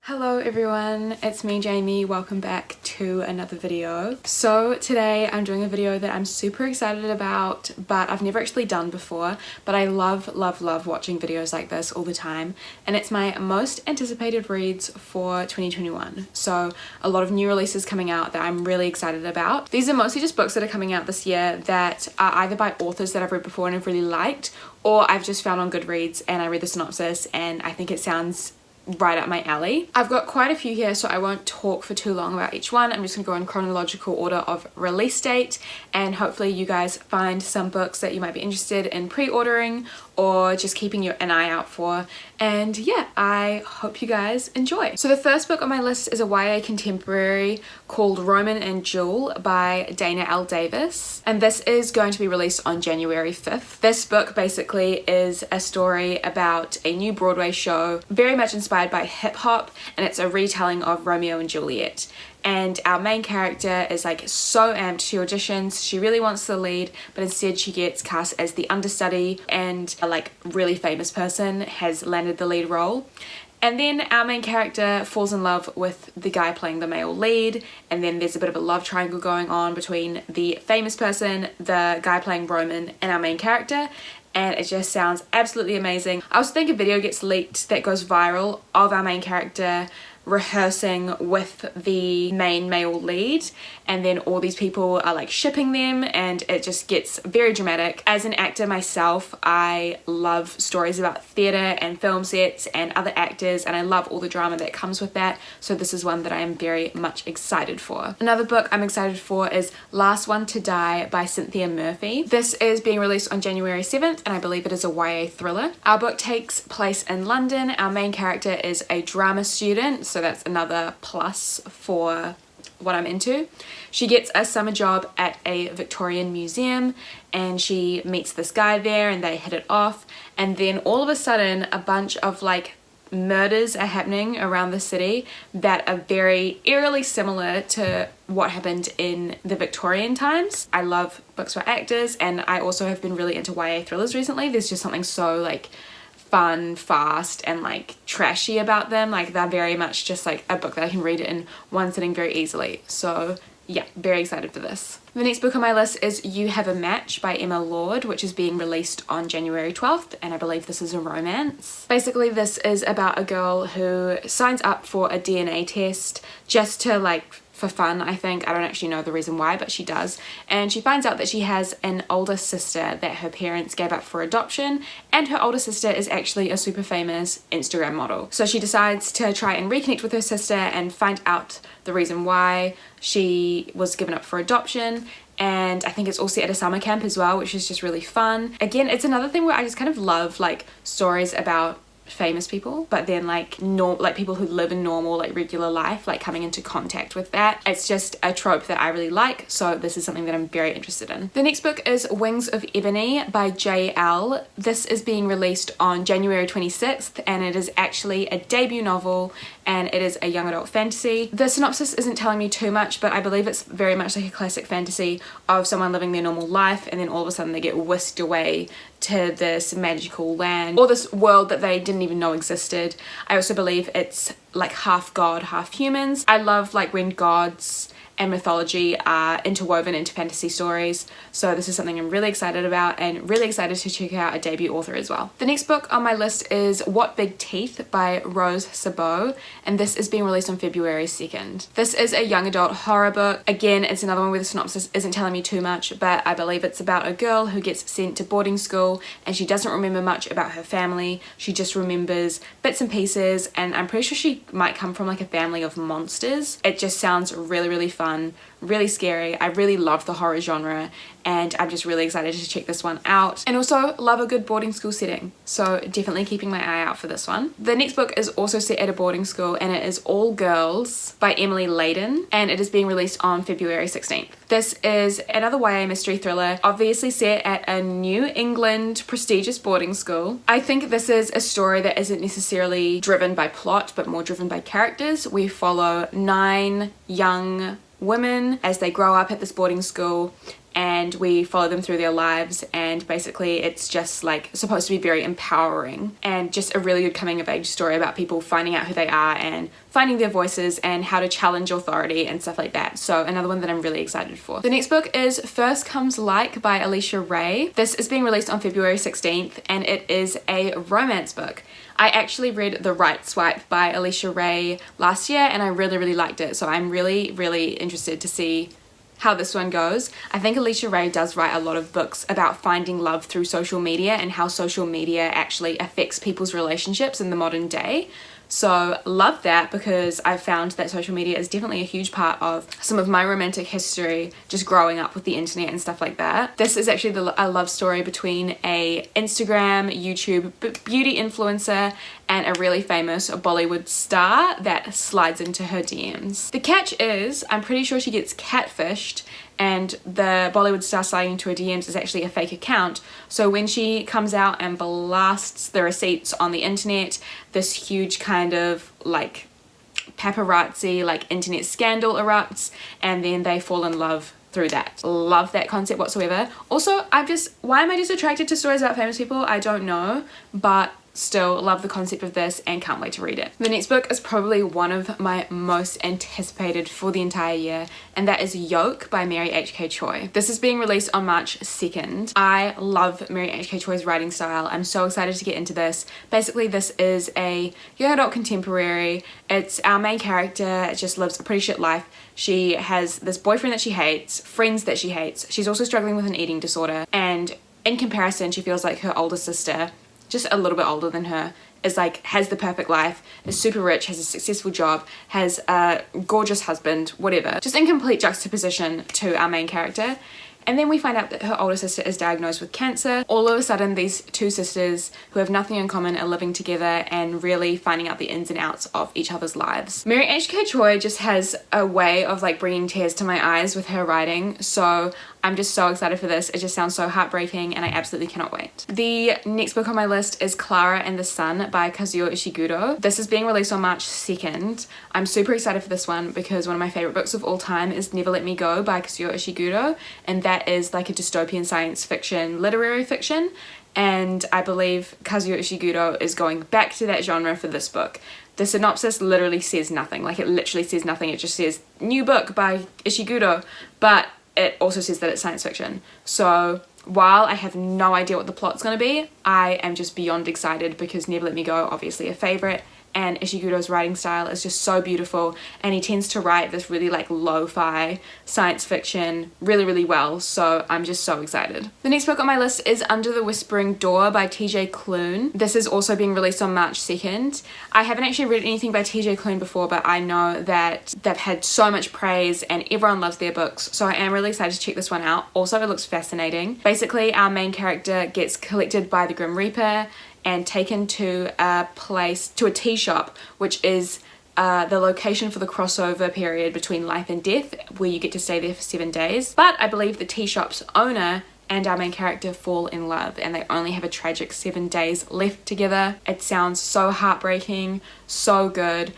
Hello everyone, it's me Jamie, welcome back to another video. So today I'm doing a video that I'm super excited about, but I've never actually done before, but I love watching videos like this all the time, and it's my most anticipated reads for 2021. So a lot of new releases coming out that I'm really excited about. These are mostly just books that are coming out this year that are either by authors that I've read before and have really liked, or I've just found on Goodreads and I read the synopsis and I think it sounds right up my alley. I've got quite a few here, so I won't talk for too long about each one. I'm just gonna go in chronological order of release date, and hopefully you guys find some books that you might be interested in pre-ordering or just keeping an eye out for. And yeah, I hope you guys enjoy. So the first book on my list is a YA contemporary called Roman and Jewel by Dana L. Davis, and this is going to be released on January 5th. This book basically is a story about a new Broadway show, very much inspired by hip hop, and it's a retelling of Romeo and Juliet. And our main character is like so amped. She auditions, she really wants the lead, but instead she gets cast as the understudy, and a like really famous person has landed the lead role. And then our main character falls in love with the guy playing the male lead, and then there's a bit of a love triangle going on between the famous person, the guy playing Roman, and our main character. And it just sounds absolutely amazing. I also think a video gets leaked that goes viral of our main character rehearsing with the main male lead, and then all these people are like shipping them, and it just gets very dramatic. As an actor myself, I love stories about theatre and film sets and other actors, and I love all the drama that comes with that, so this is one that I am very much excited for. Another book I'm excited for is Last One to Die by Cynthia Murphy. This is being released on January 7th, and I believe it is a YA thriller. Our book takes place in London. Our main character is a drama student, so that's another plus for what I'm into. She gets a summer job at a Victorian museum, and she meets this guy there and they hit it off, and then all of a sudden a bunch of like murders are happening around the city that are very eerily similar to what happened in the Victorian times. I love books for actors, and I also have been really into YA thrillers recently. There's just something so like fun, fast, and like trashy about them. Like they're very much just like a book that I can read in one sitting very easily. So yeah, very excited for this. The next book on my list is You Have a Match by Emma Lord, which is being released on January 12th, and I believe this is a romance. Basically this is about a girl who signs up for a DNA test just to like for fun, I think. I don't actually know the reason why, but she does. And she finds out that she has an older sister that her parents gave up for adoption, and her older sister is actually a super famous Instagram model. So she decides to try and reconnect with her sister and find out the reason why she was given up for adoption. And I think it's all set at a summer camp as well, which is just really fun. Again, it's another thing where I just kind of love like stories about famous people, but then like people who live a normal like regular life, like coming into contact with that. It's just a trope that I really like, so this is something that I'm very interested in. The next book is Wings of Ebony by JL. This is being released on January 26th, and it is actually a debut novel, and it is a young adult fantasy. The synopsis isn't telling me too much, but I believe it's very much like a classic fantasy of someone living their normal life, and then all of a sudden they get whisked away to this magical land, or this world that they didn't even know existed. I also believe it's like half god, half humans. I love like when gods and mythology are interwoven into fantasy stories, so this is something I'm really excited about, and really excited to check out a debut author as well. The next book on my list is What Big Teeth by Rose Sabot, and this is being released on February 2nd. This is a young adult horror book. Again, it's another one where the synopsis isn't telling me too much, but I believe it's about a girl who gets sent to boarding school, and she doesn't remember much about her family. She just remembers bits and pieces, and I'm pretty sure she might come from like a family of monsters. It just sounds really fun, really scary. I really love the horror genre, and I'm just really excited to check this one out, and also love a good boarding school setting, so definitely keeping my eye out for this one. The next book is also set at a boarding school, and it is All Girls by Emily Layden, and it is being released on February 16th. This is another YA mystery thriller, obviously set at a New England prestigious boarding school. I think this is a story that isn't necessarily driven by plot, but more driven by characters. We follow 9 young women as they grow up at this boarding school, and we follow them through their lives, and basically it's just like supposed to be very empowering and just a really good coming of age story about people finding out who they are and finding their voices and how to challenge authority and stuff like that. So another one that I'm really excited for. The next book is First Comes Like by Alicia Ray. This is being released on February 16th and it is a romance book. I actually read The Right Swipe by Alicia Ray last year and I really liked it, so I'm really interested to see how this one goes. I think Alicia Ray does write a lot of books about finding love through social media and how social media actually affects people's relationships in the modern day. So love that, because I've found that social media is definitely a huge part of some of my romantic history, just growing up with the internet and stuff like that. This is actually a love story between a Instagram, YouTube beauty influencer and a really famous Bollywood star that slides into her DMs. The catch is, I'm pretty sure she gets catfished and the Bollywood star sliding into her DMs is actually a fake account. So when she comes out and blasts the receipts on the internet, this huge kind of like paparazzi, like internet scandal erupts, and then they fall in love through that. Love that concept whatsoever. Also, why am I just attracted to stories about famous people? I don't know, but still love the concept of this and can't wait to read it. The next book is probably one of my most anticipated for the entire year, and that is Yoke by Mary H.K. Choi. This is being released on March 2nd. I love Mary H.K. Choi's writing style. I'm so excited to get into this. Basically, this is a young adult contemporary. It's our main character just lives a pretty shit life. She has this boyfriend that she hates, friends that she hates. She's also struggling with an eating disorder, and in comparison, she feels like her older sister, just a little bit older than her, is like, has the perfect life, is super rich, has a successful job, has a gorgeous husband, whatever. Just in complete juxtaposition to our main character. And then we find out that her older sister is diagnosed with cancer. All of a sudden, these two sisters who have nothing in common are living together and really finding out the ins and outs of each other's lives. Mary H.K. Choi just has a way of like bringing tears to my eyes with her writing, so I'm just so excited for this. It just sounds so heartbreaking and I absolutely cannot wait. The next book on my list is Clara and the Sun by Kazuo Ishiguro. This is being released on March 2nd. I'm super excited for this one because one of my favorite books of all time is Never Let Me Go by Kazuo Ishiguro, and that is like a dystopian science fiction, literary fiction, and I believe Kazuo Ishiguro is going back to that genre for this book. The synopsis literally says nothing, like it literally says nothing. It just says new book by Ishiguro, but it also says that it's science fiction. So while I have no idea what the plot's gonna be, I am just beyond excited because Never Let Me Go, obviously a favorite, and Ishiguro's writing style is just so beautiful, and he tends to write this really like lo-fi science fiction really well, so I'm just so excited. The next book on my list is Under the Whispering Door by TJ Klune. This is also being released on March 2nd. I haven't actually read anything by TJ Klune before, but I know that they've had so much praise and everyone loves their books, so I am really excited to check this one out. Also, it looks fascinating. Basically, our main character gets collected by the Grim Reaper and taken to a place, to a tea shop, which is the location for the crossover period between life and death, where you get to stay there for 7 days. But I believe the tea shop's owner and our main character fall in love, and they only have a tragic 7 days left together. It sounds so heartbreaking, so good.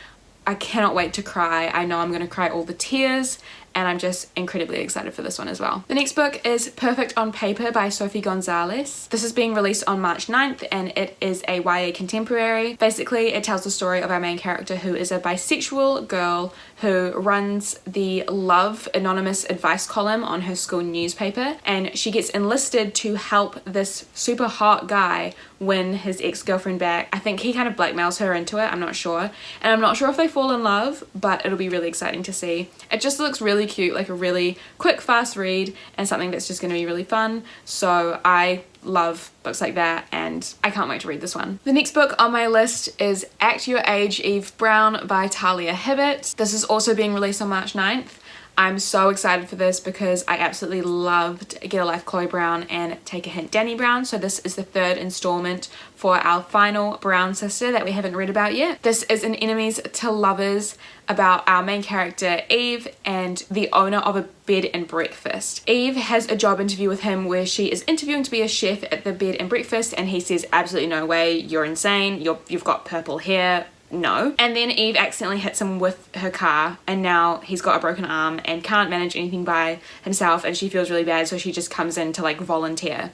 I cannot wait to cry. I know I'm gonna cry all the tears, and I'm just incredibly excited for this one as well. The next book is Perfect on Paper by Sophie Gonzalez. This is being released on March 9th and it is a YA contemporary. Basically, it tells the story of our main character who is a bisexual girl who runs the Love anonymous advice column on her school newspaper, and she gets enlisted to help this super hot guy win his ex-girlfriend back. I think he kind of blackmails her into it, I'm not sure. And I'm not sure if they fall in love, but it'll be really exciting to see. It just looks really cute, like a really quick, fast read and something that's just going to be really fun. So I love books like that and I can't wait to read this one. The next book on my list is Act Your Age, Eve Brown by Talia Hibbert. This is also being released on March 9th. I'm so excited for this because I absolutely loved Get a Life Chloe Brown and Take a Hint Danny Brown. So this is the third installment for our final Brown sister that we haven't read about yet. This is an enemies to lovers about our main character Eve and the owner of a bed and breakfast. Eve has a job interview with him where she is interviewing to be a chef at the bed and breakfast, and he says absolutely no way, you're insane, you've got purple hair, no. And then Eve accidentally hits him with her car, and now he's got a broken arm and can't manage anything by himself, and she feels really bad, so she just comes in to like volunteer.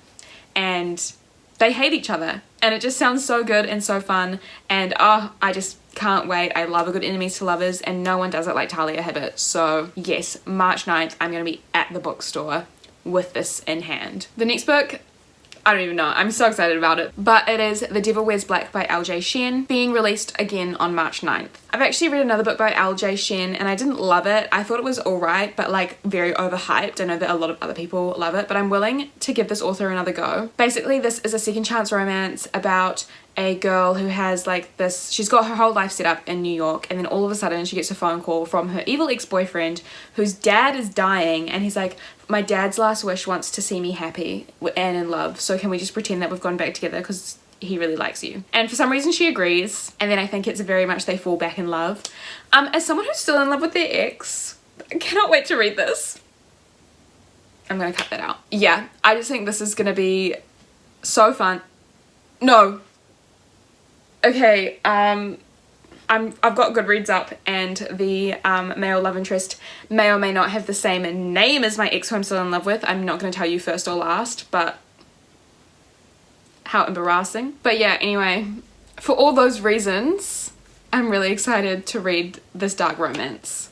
And they hate each other, and it just sounds so good and so fun, and oh, I just can't wait. I love a good enemies to lovers, and no one does it like Talia Hibbert. So yes, March 9th, I'm going to be at the bookstore with this in hand. The next book, I don't even know, I'm so excited about it, but it is The Devil Wears Black by LJ Shen, being released again on March 9th. I've actually read another book by LJ Shen and I didn't love it. I thought it was alright, but like very overhyped. I know that a lot of other people love it, but I'm willing to give this author another go. Basically, this is a second chance romance about a girl who has like this, she's got her whole life set up in New York, and then all of a sudden she gets a phone call from her evil ex-boyfriend whose dad is dying, and he's like, my dad's last wish wants to see me happy and in love, so can we just pretend that we've gone back together because he really likes you. And for some reason she agrees, and then I think it's very much they fall back in love. As someone who's still in love with their ex, I cannot wait to read this. I'm gonna cut that out. Yeah, I just think this is gonna be so fun. No. Okay, I've got Goodreads up, and the male love interest may or may not have the same name as my ex who I'm still in love with. I'm not going to tell you first or last, but how embarrassing. But yeah, anyway, for all those reasons, I'm really excited to read this dark romance.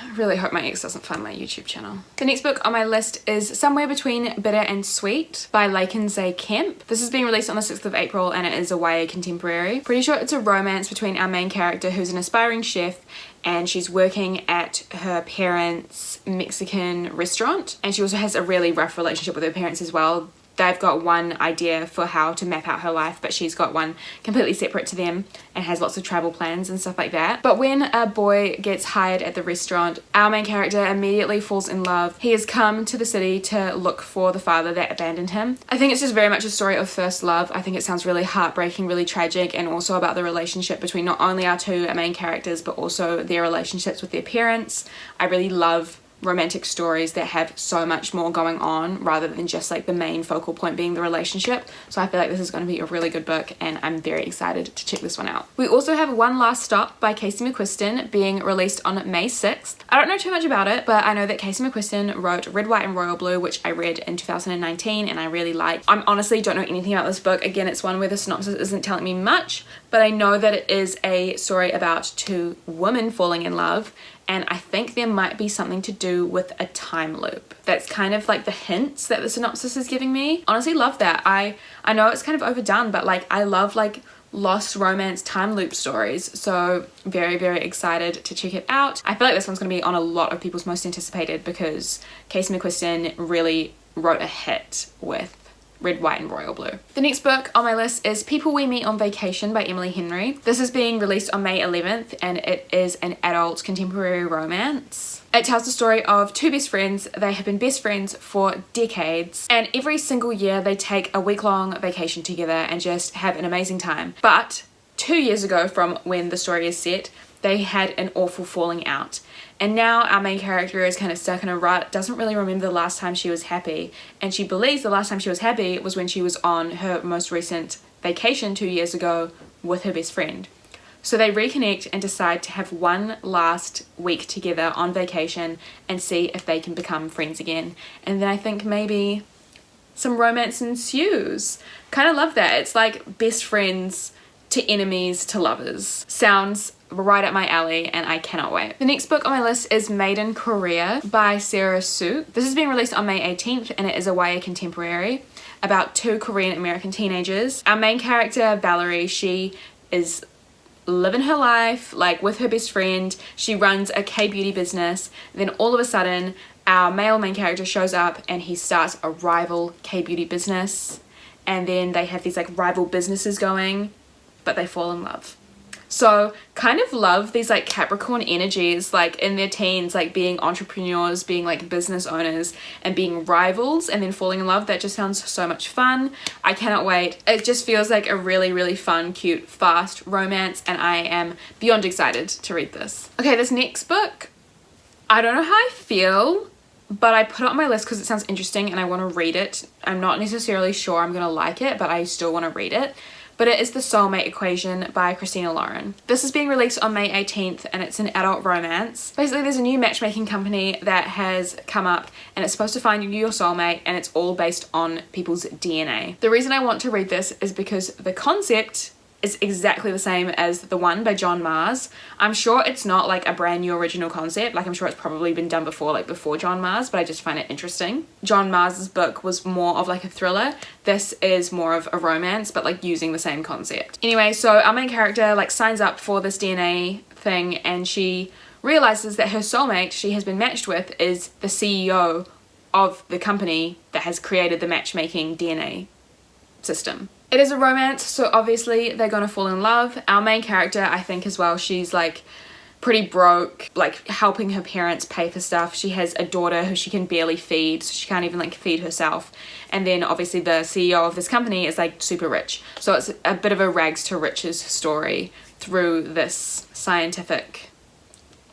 I really hope my ex doesn't find my YouTube channel. The next book on my list is Somewhere Between Bitter and Sweet by Lakenze Kemp. This is being released on the 6th of April, and it is a YA contemporary. Pretty sure it's a romance between our main character, who's an aspiring chef, and she's working at her parents' Mexican restaurant, and she also has a really rough relationship with her parents as well. They've got one idea for how to map out her life, but she's got one completely separate to them and has lots of travel plans and stuff like that. But when a boy gets hired at the restaurant, our main character immediately falls in love. He has come to the city to look for the father that abandoned him. I think it's just very much a story of first love. I think it sounds really heartbreaking, really tragic, and also about the relationship between not only our two main characters, but also their relationships with their parents. I really love romantic stories that have so much more going on rather than just like the main focal point being the relationship. So I feel like this is going to be a really good book, and I'm very excited to check this one out. We also have One Last Stop by Casey McQuiston being released on May 6th. I don't know too much about it, but I know that Casey McQuiston wrote Red, White and Royal Blue, which I read in 2019 and I really liked. I honestly don't know anything about this book. Again, it's one where the synopsis isn't telling me much, but I know that it is a story about two women falling in love, and I think there might be something to do with a time loop. That's kind of like the hints that the synopsis is giving me. Honestly love that. I know it's kind of overdone, but like I love like lost romance time loop stories, so very, very excited to check it out. I feel like this one's going to be on a lot of people's most anticipated because Casey McQuiston really wrote a hit with Red, White and Royal Blue. The next book on my list is People We Meet on Vacation by Emily Henry. This is being released on May 11th, and it is an adult contemporary romance. It tells the story of two best friends. They have been best friends for decades, and every single year they take a week-long vacation together and just have an amazing time. But 2 years ago from when the story is set, they had an awful falling out. And now our main character is kind of stuck in a rut, doesn't really remember the last time she was happy, and she believes the last time she was happy was when she was on her most recent vacation 2 years ago with her best friend. So they reconnect and decide to have one last week together on vacation and see if they can become friends again. And then I think maybe some romance ensues. Kind of love that. It's like best friends to enemies to lovers. Sounds right up my alley, and I cannot wait. The next book on my list is Maiden Korea by Sarah Suk. This is being released on May 18th, and it is a YA contemporary about two Korean American teenagers. Our main character, Valerie, she is living her life like with her best friend. She runs a K-beauty business. Then all of a sudden our male main character shows up and he starts a rival K-beauty business, and then they have these like rival businesses going, but they fall in love. So kind of love these like Capricorn energies, like in their teens, like being entrepreneurs, being like business owners and being rivals and then falling in love. That just sounds so much fun. I cannot wait. It just feels like a really, really fun, cute, fast romance, and I am beyond excited to read this. Okay, this next book, I don't know how I feel, but I put it on my list because it sounds interesting and I want to read it. I'm not necessarily sure I'm going to like it, but I still want to read it. but it is The Soulmate Equation by Christina Lauren. This is being released on May 18th and it's an adult romance. Basically there's a new matchmaking company that has come up and it's supposed to find you your soulmate, and it's all based on people's DNA. The reason I want to read this is because the concept is exactly the same as the one by John Mars. I'm sure it's not like a brand new original concept, like I'm sure it's probably been done before, like before John Mars, but I just find it interesting. John Mars's book was more of like a thriller. This is more of a romance, but like using the same concept. Anyway, so our main character like signs up for this DNA thing, and she realizes that her soulmate she has been matched with is the CEO of the company that has created the matchmaking DNA system. It is a romance, so obviously they're gonna fall in love. Our main character, I think as well, she's like pretty broke, like helping her parents pay for stuff. She has a daughter who she can barely feed, so she can't even like feed herself. And then obviously the CEO of this company is like super rich. So it's a bit of a rags to riches story through this scientific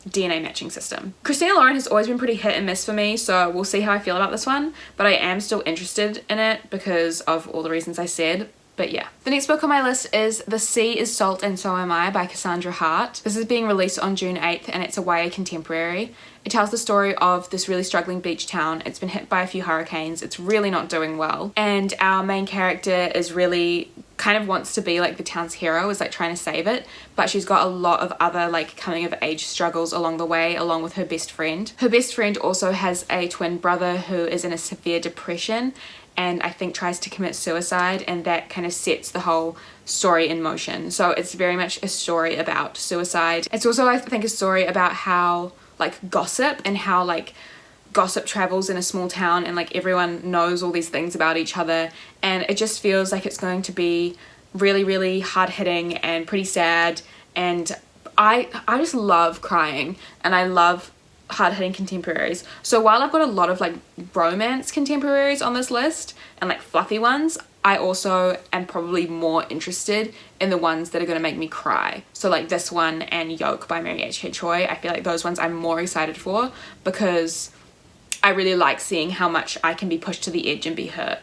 DNA matching system. Christina Lauren has always been pretty hit and miss for me, so we'll see how I feel about this one, but I am still interested in it because of all the reasons I said. But yeah. The next book on my list is The Sea is Salt and So Am I by Cassandra Hart. This is being released on June 8th and it's a YA contemporary. It tells the story of this really struggling beach town. It's been hit by a few hurricanes. It's really not doing well. And our main character is really kind of wants to be like the town's hero, is like trying to save it, but she's got a lot of other like coming of age struggles along the way, along with her best friend. Her best friend also has a twin brother who is in a severe depression and I think tries to commit suicide, and that kind of sets the whole story in motion. So it's very much a story about suicide. It's also, I think, a story about how like gossip and how like gossip travels in a small town and like everyone knows all these things about each other, and it just feels like it's going to be really hard-hitting and pretty sad. And I just love crying and I love hard-hitting contemporaries. So while I've got a lot of like romance contemporaries on this list and like fluffy ones, I also am probably more interested in the ones that are going to make me cry. So like this one and Yoke by Mary H.K. Choi, I feel like those ones I'm more excited for because I really like seeing how much I can be pushed to the edge and be hurt.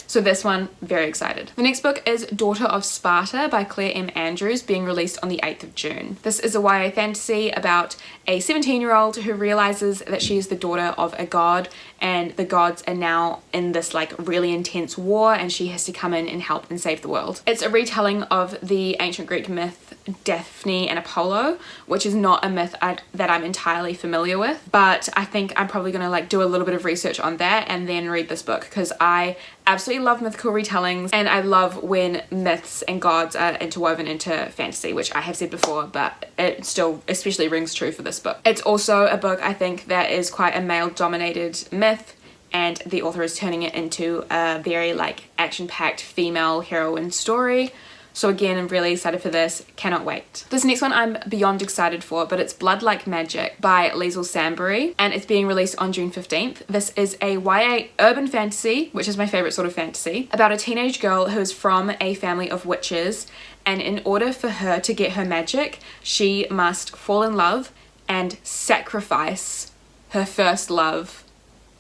So this one, very excited. The next book is Daughter of Sparta by Claire M. Andrews, being released on the 8th of June. This is a YA fantasy about a 17-year-old who realizes that she is the daughter of a god, and the gods are now in this like really intense war and she has to come in and help and save the world. It's a retelling of the ancient Greek myth Daphne and Apollo, which is not a myth that I'm entirely familiar with, but I think I'm probably gonna like do a little bit of research on that and then read this book because I absolutely love mythical retellings and I love when myths and gods are interwoven into fantasy, which I have said before, but it still especially rings true for this book. It's also a book I think that is quite a male-dominated myth, and the author is turning it into a very like action-packed female heroine story. So again, I'm really excited for this, cannot wait. This next one I'm beyond excited for, but it's Bloodlike Magic by Liesl Sambury, and it's being released on June 15th. This is a YA urban fantasy, which is my favorite sort of fantasy, about a teenage girl who is from a family of witches, and in order for her to get her magic, she must fall in love and sacrifice her first love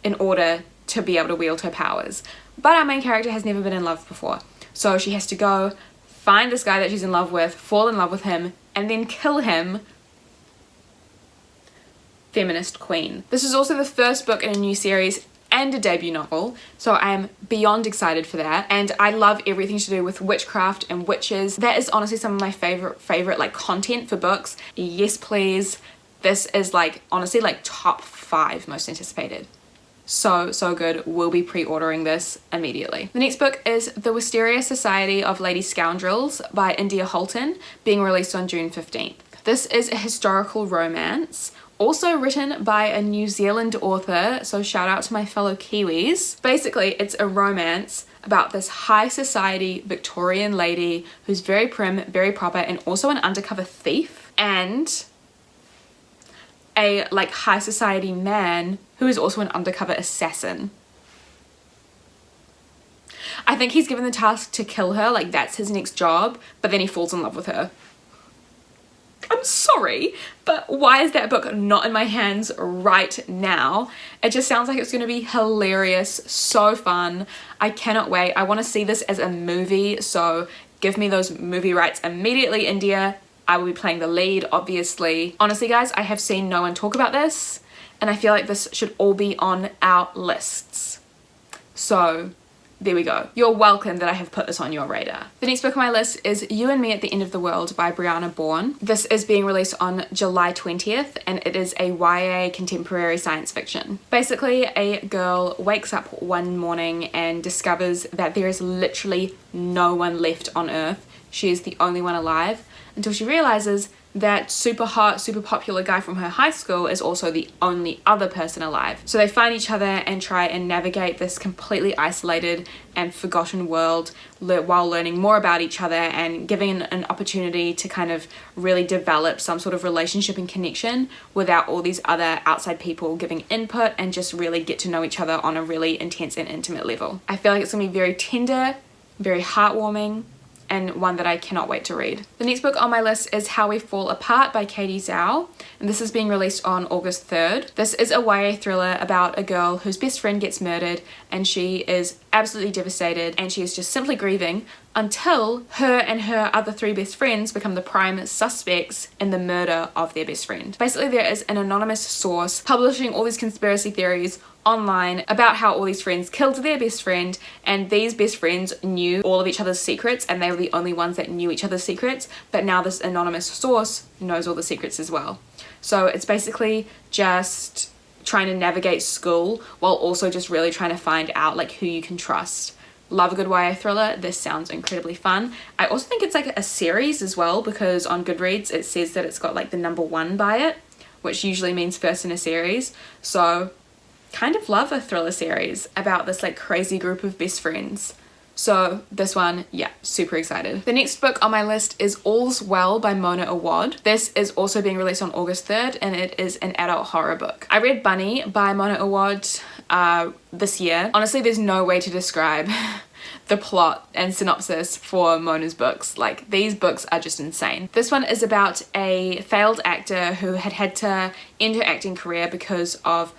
in order to be able to wield her powers. But our main character has never been in love before, so she has to go find this guy that she's in love with, fall in love with him, and then kill him. Feminist queen. This is also the first book in a new series and a debut novel, so I am beyond excited for that, and I love everything to do with witchcraft and witches. That is honestly some of my favorite like content for books. Yes please. This is like honestly like top 5 most anticipated. So good. We'll be pre-ordering this immediately. The next book is The Wisteria Society of Lady Scoundrels by India Holton, being released on June 15th. This is a historical romance, also written by a New Zealand author, so shout out to my fellow Kiwis. Basically, it's a romance about this high society Victorian lady who's very prim, very proper, and also an undercover thief, and a like high society man who is also an undercover assassin. I think he's given the task to kill her, like that's his next job, but then he falls in love with her. I'm sorry, but why is that book not in my hands right now? It just sounds like it's going to be hilarious, so fun. I cannot wait. I want to see this as a movie, so Give me those movie rights immediately, India. I will be playing the lead, obviously. Honestly, guys, I have seen no one talk about this, and I feel like this should all be on our lists. So there we go. You're welcome that I have put this on your radar. The next book on my list is You and Me at the End of the World by Brianna Bourne. This is being released on July 20th, and it is a YA contemporary science fiction. Basically, a girl wakes up one morning and discovers that there is literally no one left on Earth. She is the only one alive, until she realizes that super hot, super popular guy from her high school is also the only other person alive. So they find each other and try and navigate this completely isolated and forgotten world while learning more about each other and giving an opportunity to kind of really develop some sort of relationship and connection without all these other outside people giving input, and just really get to know each other on a really intense and intimate level. I feel like it's gonna be very tender, very heartwarming, and one that I cannot wait to read. The next book on my list is How We Fall Apart by Katie Zhao, and this is being released on August 3rd. This is a YA thriller about a girl whose best friend gets murdered, and she is absolutely devastated, and she is just simply grieving until her and her other 3 best friends become the prime suspects in the murder of their best friend. Basically, there is an anonymous source publishing all these conspiracy theories online about how all these friends killed their best friend, and these best friends knew all of each other's secrets, and they were the only ones that knew each other's secrets, but now this anonymous source knows all the secrets as well. So it's basically just trying to navigate school while also just really trying to find out like who you can trust. Love a good YA thriller. This sounds incredibly fun. I also think it's like a series as well, because on Goodreads it says that it's got like the #1 by it, which usually means first in a series. So kind of love a thriller series about this like crazy group of best friends. So this one, yeah, super excited. The next book on my list is All's Well by Mona Awad. This is also being released on August 3rd, and it is an adult horror book. I read Bunny by Mona Awad this year. Honestly, there's no way to describe the plot and synopsis for Mona's books. Like, these books are just insane. This one is about a failed actor who had to end her acting career because of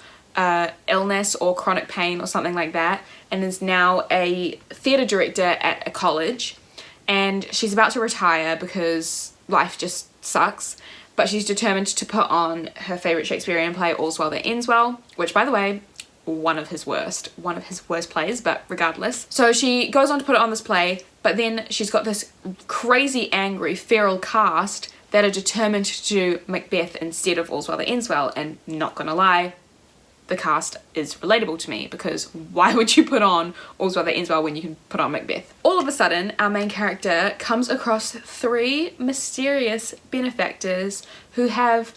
illness or chronic pain or something like that, and is now a theatre director at a college, and she's about to retire because life just sucks, but she's determined to put on her favourite Shakespearean play, All's Well That Ends Well, which, by the way, one of his worst plays, but regardless. So she goes on to put it on this play, but then she's got this crazy angry feral cast that are determined to do Macbeth instead of All's Well That Ends Well, and not gonna lie, the cast is relatable to me, because why would you put on All's Well That Ends Well when you can put on Macbeth? All of a sudden, our main character comes across 3 mysterious benefactors who have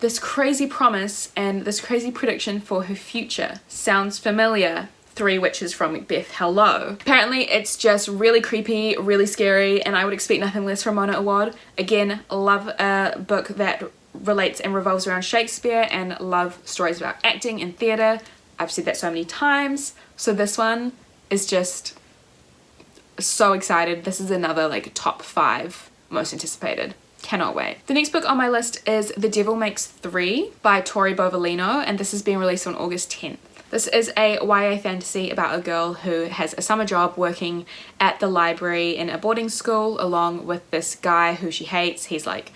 this crazy promise and this crazy prediction for her future. Sounds familiar? 3 witches from Macbeth, hello. Apparently it's just really creepy, really scary, and I would expect nothing less from Mona Awad. Again, love a book that relates and revolves around Shakespeare, and love stories about acting and theatre. I've said that so many times. So this one is just so excited. This is another like top 5 most anticipated. Cannot wait. The next book on my list is The Devil Makes 3 by Tori Bovalino, and this is being released on August 10th. This is a YA fantasy about a girl who has a summer job working at the library in a boarding school along with this guy who she hates. He's like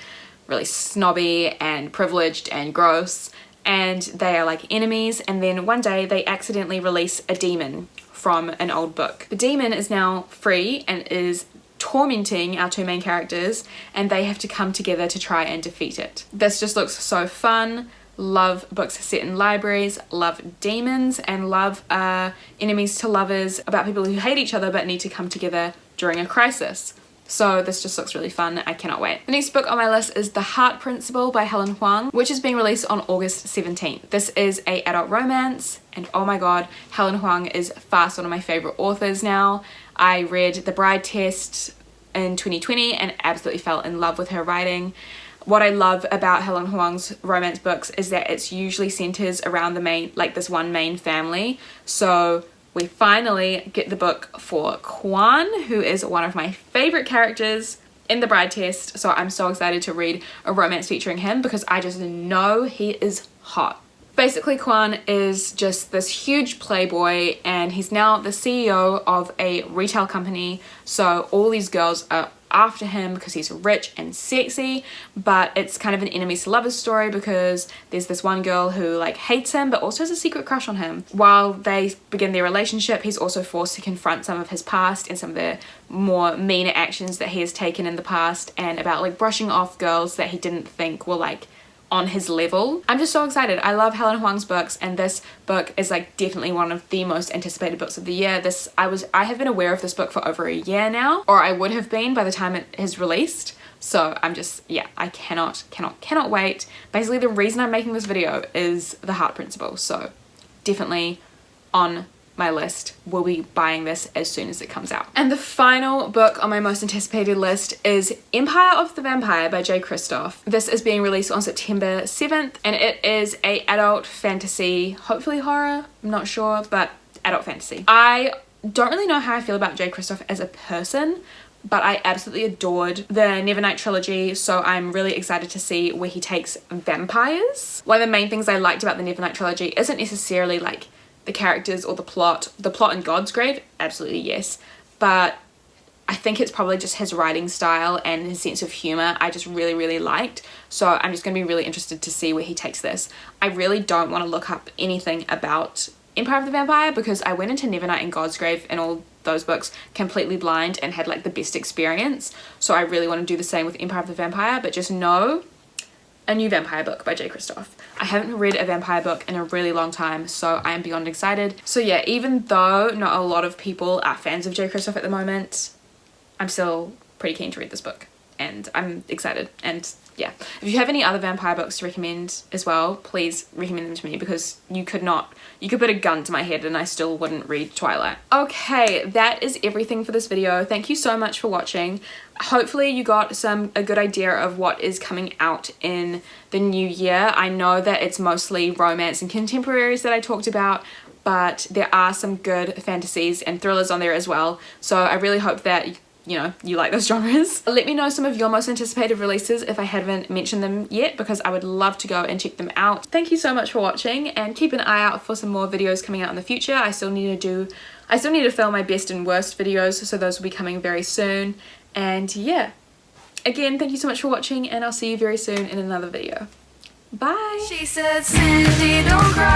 really snobby and privileged and gross, and they are like enemies, and then one day they accidentally release a demon from an old book. The demon is now free and is tormenting our 2 main characters, and they have to come together to try and defeat it. This just looks so fun. Love books set in libraries, love demons, and love enemies to lovers about people who hate each other but need to come together during a crisis. So this just looks really fun. I cannot wait. The next book on my list is The Heart Principle by Helen Huang, which is being released on August 17th. This is a adult romance, and oh my god, Helen Huang is fast one of my favorite authors now. I read The Bride Test in 2020 and absolutely fell in love with her writing. What I love about Helen Huang's romance books is that it's usually centers around the main, like this one main family. So we finally get the book for Kwan, who is one of my favorite characters in The Bride Test. So I'm so excited to read a romance featuring him, because I just know he is hot. Basically, Kwan is just this huge playboy, and he's now the CEO of a retail company, so all these girls are after him because he's rich and sexy. But it's kind of an enemies to lovers story because there's this one girl who like hates him but also has a secret crush on him. While they begin their relationship, he's also forced to confront some of his past and some of the more meaner actions that he has taken in the past, and about like brushing off girls that he didn't think were like on his level. I'm just so excited. I love Helen Huang's books, and this book is like definitely one of the most anticipated books of the year. I have been aware of this book for over a year now, or I would have been by the time it is released. So I'm just, yeah, I cannot wait. Basically the reason I'm making this video is The Heart Principle, so definitely on my list. Will be buying this as soon as it comes out. And the final book on my most anticipated list is Empire of the Vampire by J. Kristoff. This is being released on September 7th, and it is a adult fantasy, hopefully horror, I'm not sure, but adult fantasy. I don't really know how I feel about J. Kristoff as a person, but I absolutely adored the Nevernight trilogy, so I'm really excited to see where he takes vampires. One of the main things I liked about the Nevernight trilogy isn't necessarily like the characters or the plot. The plot in God's Grave, absolutely yes, but I think it's probably just his writing style and his sense of humor I just really liked. So I'm just going to be really interested to see where he takes this. I really don't want to look up anything about Empire of the Vampire because I went into Nevernight and God's Grave and all those books completely blind and had like the best experience. So I really want to do the same with Empire of the Vampire, but just know a new vampire book by J. Kristoff. I haven't read a vampire book in a really long time, so I am beyond excited. So yeah, even though not a lot of people are fans of J. Kristoff at the moment, I'm still pretty keen to read this book, and I'm excited. And yeah, if you have any other vampire books to recommend as well, please recommend them to me, because you could put a gun to my head and I still wouldn't read Twilight. Okay, that is everything for this video. Thank you so much for watching. Hopefully you got a good idea of what is coming out in the new year. I know that it's mostly romance and contemporaries that I talked about, but there are some good fantasies and thrillers on there as well. So I really hope that you like those genres. Let me know some of your most anticipated releases if I haven't mentioned them yet, because I would love to go and check them out. Thank you so much for watching, and keep an eye out for some more videos coming out in the future. I still need to film my best and worst videos, so those will be coming very soon. And yeah, again, thank you so much for watching, and I'll see you very soon in another video. Bye! She said, Cindy, don't cry.